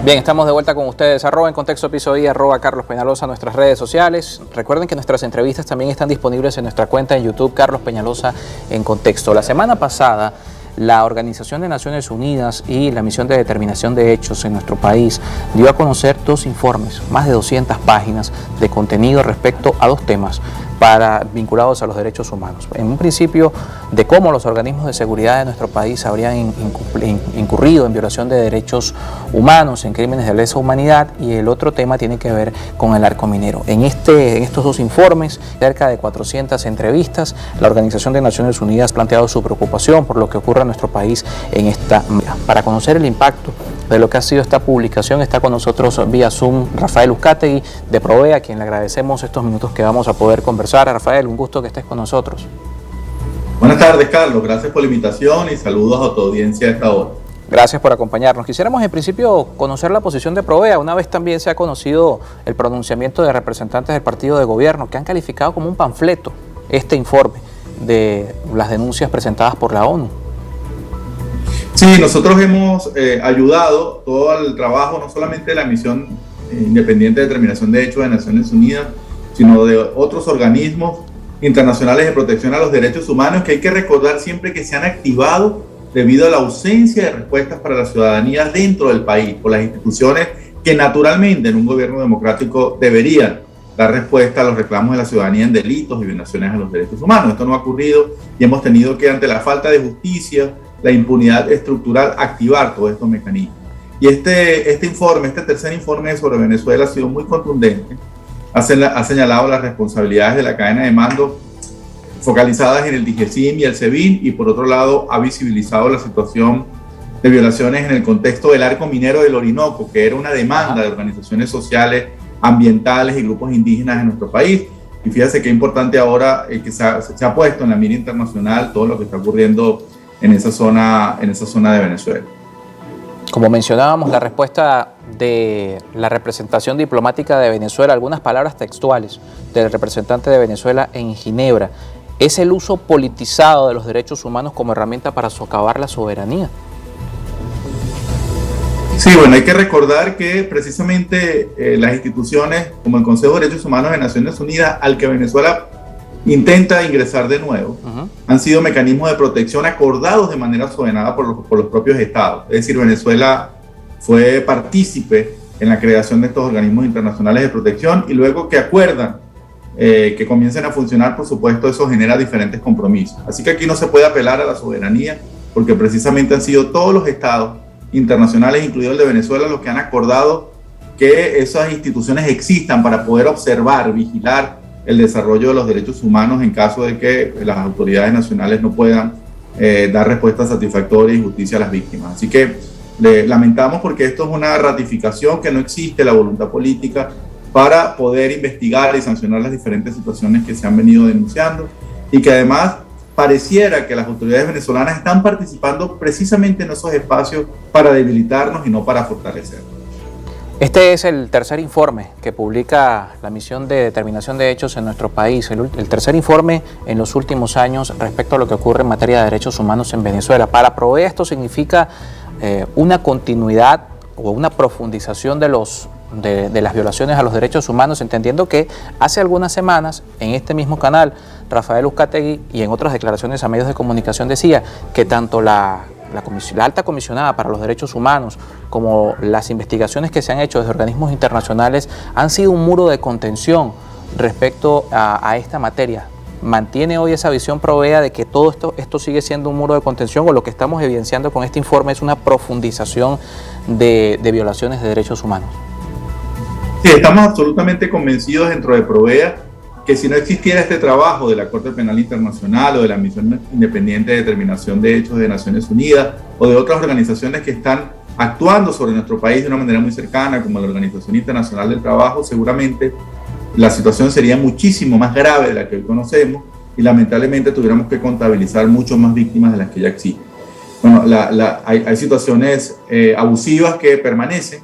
Bien, estamos de vuelta con ustedes. En Contexto Piso I, Carlos Peñalosa, nuestras redes sociales. Recuerden que nuestras entrevistas también están disponibles en nuestra cuenta en YouTube, Carlos Peñalosa en Contexto. La semana pasada, la Organización de Naciones Unidas y la Misión de Determinación de Hechos en nuestro país dio a conocer dos informes, más de 200 páginas de contenido respecto a dos temas vinculados a los derechos humanos. En un principio, de cómo los organismos de seguridad de nuestro país habrían incurrido en violación de derechos humanos, en crímenes de lesa humanidad, y el otro tema tiene que ver con el arco minero. En estos dos informes, cerca de 400 entrevistas, la Organización de Naciones Unidas ha planteado su preocupación por lo que ocurre en nuestro país en esta mira. Para conocer el impacto de lo que ha sido esta publicación, está con nosotros vía Zoom Rafael Uzcategui de Provea, a quien le agradecemos estos minutos que vamos a poder conversar. Rafael, un gusto que estés con nosotros. Buenas tardes, Carlos. Gracias por la invitación y saludos a tu audiencia a esta hora. Gracias por acompañarnos. Quisiéramos en principio conocer la posición de Provea. Una vez también se ha conocido el pronunciamiento de representantes del partido de gobierno que han calificado como un panfleto este informe de las denuncias presentadas por la ONU. Sí, nosotros hemos ayudado todo el trabajo, no solamente de la Misión Independiente de Determinación de Hechos de Naciones Unidas, sino de otros organismos internacionales de protección a los derechos humanos, que hay que recordar siempre que se han activado debido a la ausencia de respuestas para la ciudadanía dentro del país, por las instituciones que naturalmente en un gobierno democrático deberían dar respuesta a los reclamos de la ciudadanía en delitos y violaciones a los derechos humanos. Esto no ha ocurrido y hemos tenido que, ante la falta de justicia, la impunidad estructural, activar todos estos mecanismos. Y este tercer informe sobre Venezuela ha sido muy contundente. Ha señalado las responsabilidades de la cadena de mando focalizadas en el DIGESIM y el SEBIN, y por otro lado ha visibilizado la situación de violaciones en el contexto del arco minero del Orinoco, que era una demanda de organizaciones sociales, ambientales y grupos indígenas en nuestro país. Y fíjate qué importante ahora que se ha puesto en la mira internacional todo lo que está ocurriendo en esa zona de Venezuela. Como mencionábamos, la respuesta de la representación diplomática de Venezuela, algunas palabras textuales del representante de Venezuela en Ginebra, es el uso politizado de los derechos humanos como herramienta para socavar la soberanía. Sí, bueno, hay que recordar que precisamente las instituciones como el Consejo de Derechos Humanos de Naciones Unidas, al que Venezuela intenta ingresar de nuevo, han sido mecanismos de protección acordados de manera soberana por los propios estados. Es decir, Venezuela fue partícipe en la creación de estos organismos internacionales de protección, y luego que acuerdan que comiencen a funcionar, por supuesto, eso genera diferentes compromisos. Así que aquí no se puede apelar a la soberanía, porque precisamente han sido todos los estados internacionales, incluido el de Venezuela, los que han acordado que esas instituciones existan para poder observar, vigilar el desarrollo de los derechos humanos en caso de que las autoridades nacionales no puedan dar respuesta satisfactoria y justicia a las víctimas. Así que lamentamos, porque esto es una ratificación que no existe la voluntad política para poder investigar y sancionar las diferentes situaciones que se han venido denunciando, y que además pareciera que las autoridades venezolanas están participando precisamente en esos espacios para debilitarnos y no para fortalecernos. Este es el tercer informe que publica la Misión de Determinación de Hechos en nuestro país, el tercer informe en los últimos años respecto a lo que ocurre en materia de derechos humanos en Venezuela. Para Provea esto significa una continuidad o una profundización de las violaciones a los derechos humanos, entendiendo que hace algunas semanas en este mismo canal Rafael Uzcategui, y en otras declaraciones a medios de comunicación, decía que tanto la alta comisionada para los derechos humanos como las investigaciones que se han hecho desde organismos internacionales han sido un muro de contención respecto a esta materia. ¿Mantiene hoy esa visión Provea de que todo esto sigue siendo un muro de contención, o lo que estamos evidenciando con este informe es una profundización de violaciones de derechos humanos? Sí, estamos absolutamente convencidos dentro de Provea que si no existiera este trabajo de la Corte Penal Internacional o de la Misión Independiente de Determinación de Hechos de Naciones Unidas o de otras organizaciones que están actuando sobre nuestro país de una manera muy cercana, como la Organización Internacional del Trabajo, seguramente la situación sería muchísimo más grave de la que hoy conocemos, y lamentablemente tuviéramos que contabilizar mucho más víctimas de las que ya existen. Bueno, hay situaciones abusivas que permanecen,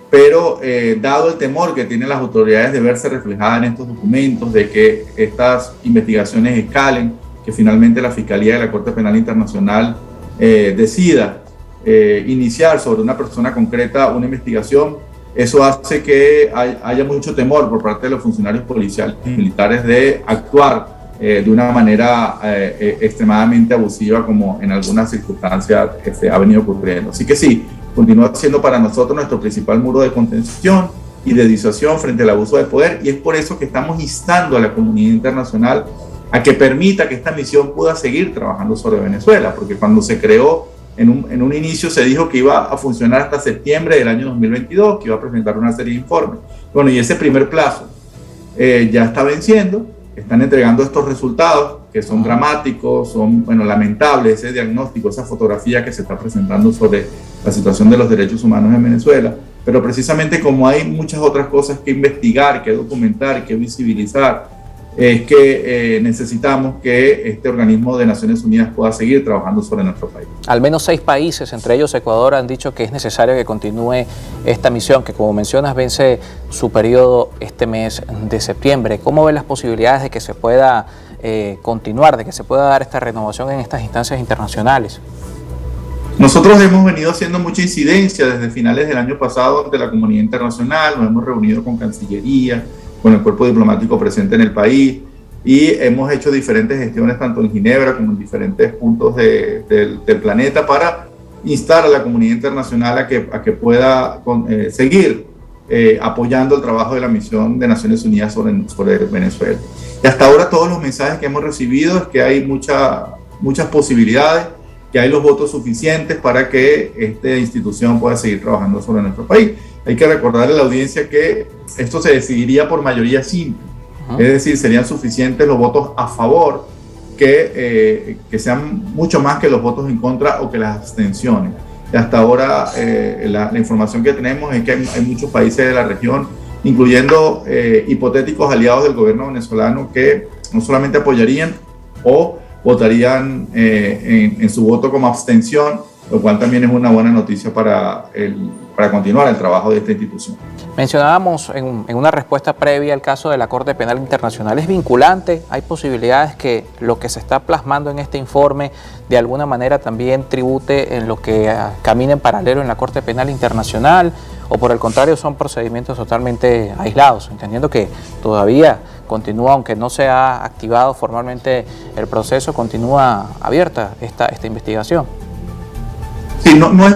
pero dado el temor que tienen las autoridades de verse reflejada en estos documentos, de que estas investigaciones escalen, que finalmente la Fiscalía de la Corte Penal Internacional decida iniciar sobre una persona concreta una investigación, eso hace que haya mucho temor por parte de los funcionarios policiales y militares de actuar de una manera extremadamente abusiva, como en algunas circunstancias ha venido ocurriendo. Así que sí, continúa siendo para nosotros nuestro principal muro de contención y de disuasión frente al abuso de poder, y es por eso que estamos instando a la comunidad internacional a que permita que esta misión pueda seguir trabajando sobre Venezuela, porque cuando se creó, en un inicio se dijo que iba a funcionar hasta septiembre del año 2022, que iba a presentar una serie de informes. Bueno, y ese primer plazo ya está venciendo, están entregando estos resultados que son dramáticos, son, bueno, lamentables, ese diagnóstico, esa fotografía que se está presentando sobre la situación de los derechos humanos en Venezuela, pero precisamente como hay muchas otras cosas que investigar, que documentar, que visibilizar, es que necesitamos que este organismo de Naciones Unidas pueda seguir trabajando sobre nuestro país. Al menos 6 países, entre ellos Ecuador, han dicho que es necesario que continúe esta misión, que como mencionas vence su periodo este mes de septiembre. ¿Cómo ven las posibilidades de que se pueda continuar, de que se pueda dar esta renovación en estas instancias internacionales? Nosotros hemos venido haciendo mucha incidencia desde finales del año pasado ante la comunidad internacional, nos hemos reunido con Cancillería, con el cuerpo diplomático presente en el país, y hemos hecho diferentes gestiones tanto en Ginebra como en diferentes puntos del planeta para instar a la comunidad internacional a que pueda seguir apoyando el trabajo de la misión de Naciones Unidas sobre Venezuela. Y hasta ahora todos los mensajes que hemos recibido es que hay muchas posibilidades, que hay los votos suficientes para que esta institución pueda seguir trabajando sobre nuestro país. Hay que recordarle a la audiencia que esto se decidiría por mayoría simple, es decir, serían suficientes los votos a favor que sean mucho más que los votos en contra o que las abstenciones. Y hasta ahora la información que tenemos es que hay muchos países de la región, incluyendo hipotéticos aliados del gobierno venezolano, que no solamente apoyarían o votarían en su voto como abstención, lo cual también es una buena noticia para continuar el trabajo de esta institución. Mencionábamos en una respuesta previa el caso de la Corte Penal Internacional. ¿Es vinculante? ¿Hay posibilidades que lo que se está plasmando en este informe de alguna manera también tribute en lo que camina en paralelo en la Corte Penal Internacional? ¿O por el contrario son procedimientos totalmente aislados? Entendiendo que todavía continúa, aunque no se ha activado formalmente el proceso, continúa abierta esta investigación. Sí, no es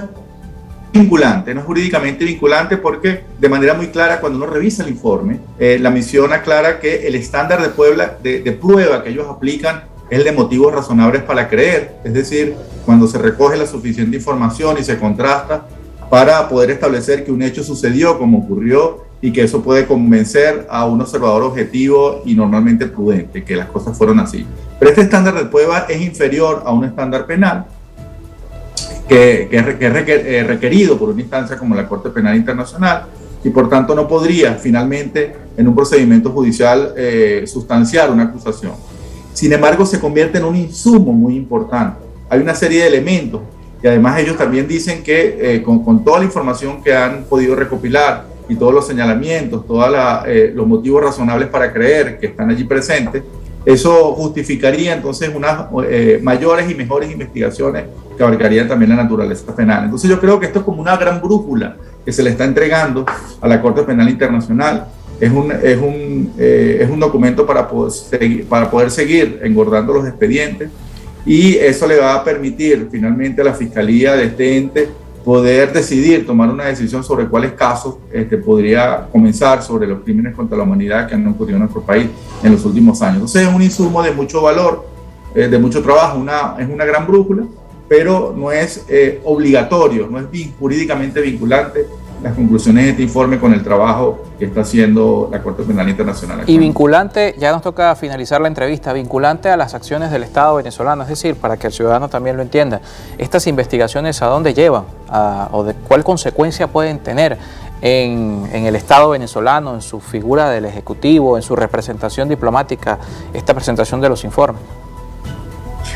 vinculante, no es jurídicamente vinculante, porque de manera muy clara, cuando uno revisa el informe, la misión aclara que el estándar de prueba que ellos aplican es el de motivos razonables para creer, es decir, cuando se recoge la suficiente información y se contrasta para poder establecer que un hecho sucedió como ocurrió y que eso puede convencer a un observador objetivo y normalmente prudente, que las cosas fueron así. Pero este estándar de prueba es inferior a un estándar penal que es requerido por una instancia como la Corte Penal Internacional, y por tanto no podría finalmente en un procedimiento judicial sustanciar una acusación. Sin embargo, se convierte en un insumo muy importante. Hay una serie de elementos, y además ellos también dicen que con toda la información que han podido recopilar y todos los señalamientos, todos los motivos razonables para creer que están allí presentes, eso justificaría entonces unas mayores y mejores investigaciones que abarcarían también la naturaleza penal. Entonces yo creo que esto es como una gran brújula que se le está entregando a la Corte Penal Internacional. Es un documento para poder seguir engordando los expedientes, y eso le va a permitir finalmente a la Fiscalía de este ente poder tomar una decisión sobre cuáles casos podría comenzar sobre los crímenes contra la humanidad que han ocurrido en nuestro país en los últimos años. Entonces es un insumo de mucho valor, de mucho trabajo, es una gran brújula, pero no es obligatorio, no es jurídicamente vinculante las conclusiones de este informe con el trabajo que está haciendo la Corte Penal Internacional. Y vinculante, ya nos toca finalizar la entrevista, vinculante a las acciones del Estado venezolano, es decir, para que el ciudadano también lo entienda, estas investigaciones ¿a dónde llevan? ¿O de cuál consecuencia pueden tener en el Estado venezolano, en su figura del Ejecutivo, en su representación diplomática, esta presentación de los informes?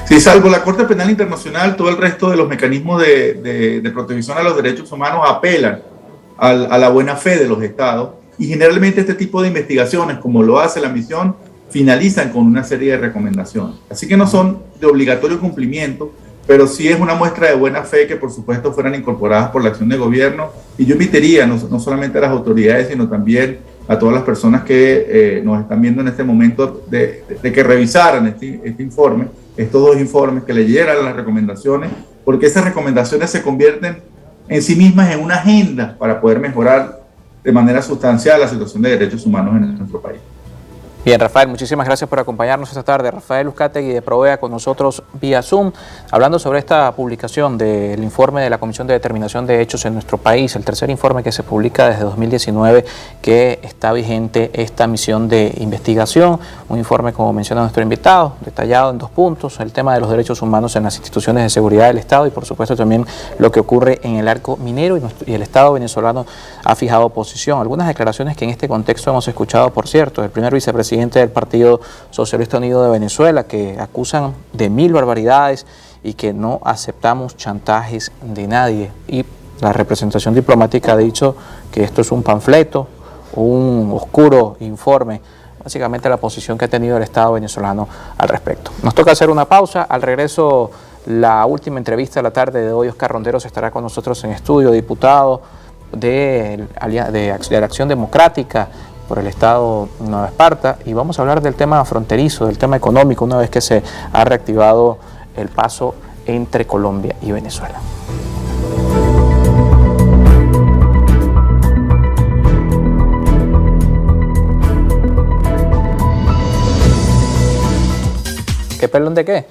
Sí, salvo la Corte Penal Internacional, todo el resto de los mecanismos de protección a los derechos humanos apelan a la buena fe de los estados, y generalmente este tipo de investigaciones, como lo hace la misión, finalizan con una serie de recomendaciones. Así que no son de obligatorio cumplimiento, pero sí es una muestra de buena fe que por supuesto fueran incorporadas por la acción de gobierno, y yo invitaría no solamente a las autoridades, sino también a todas las personas que nos están viendo en este momento de que revisaran este informe, estos dos informes, que leyeran las recomendaciones, porque esas recomendaciones se convierten en sí mismas en una agenda para poder mejorar de manera sustancial la situación de derechos humanos en nuestro país. Bien, Rafael, muchísimas gracias por acompañarnos esta tarde. Rafael Uzcategui de Provea con nosotros vía Zoom, hablando sobre esta publicación del informe de la Comisión de Determinación de Hechos en nuestro país, el tercer informe que se publica desde 2019, que está vigente esta misión de investigación. Un informe, como menciona nuestro invitado, detallado en 2 puntos: el tema de los derechos humanos en las instituciones de seguridad del Estado y, por supuesto, también lo que ocurre en el arco minero, y el Estado venezolano ha fijado posición. Algunas declaraciones que en este contexto hemos escuchado, por cierto, del primer vicepresidente del Partido Socialista Unido de Venezuela, que acusan de 1000 barbaridades y que no aceptamos chantajes de nadie. Y la representación diplomática ha dicho que esto es un panfleto, un oscuro informe, básicamente la posición que ha tenido el Estado venezolano al respecto. Nos toca hacer una pausa. Al regreso, la última entrevista de la tarde de hoy. Oscar Ronderos estará con nosotros en estudio, diputado de la Acción Democrática por el Estado Nueva Esparta, y vamos a hablar del tema fronterizo, del tema económico, una vez que se ha reactivado el paso entre Colombia y Venezuela. ¿Qué pelón de qué?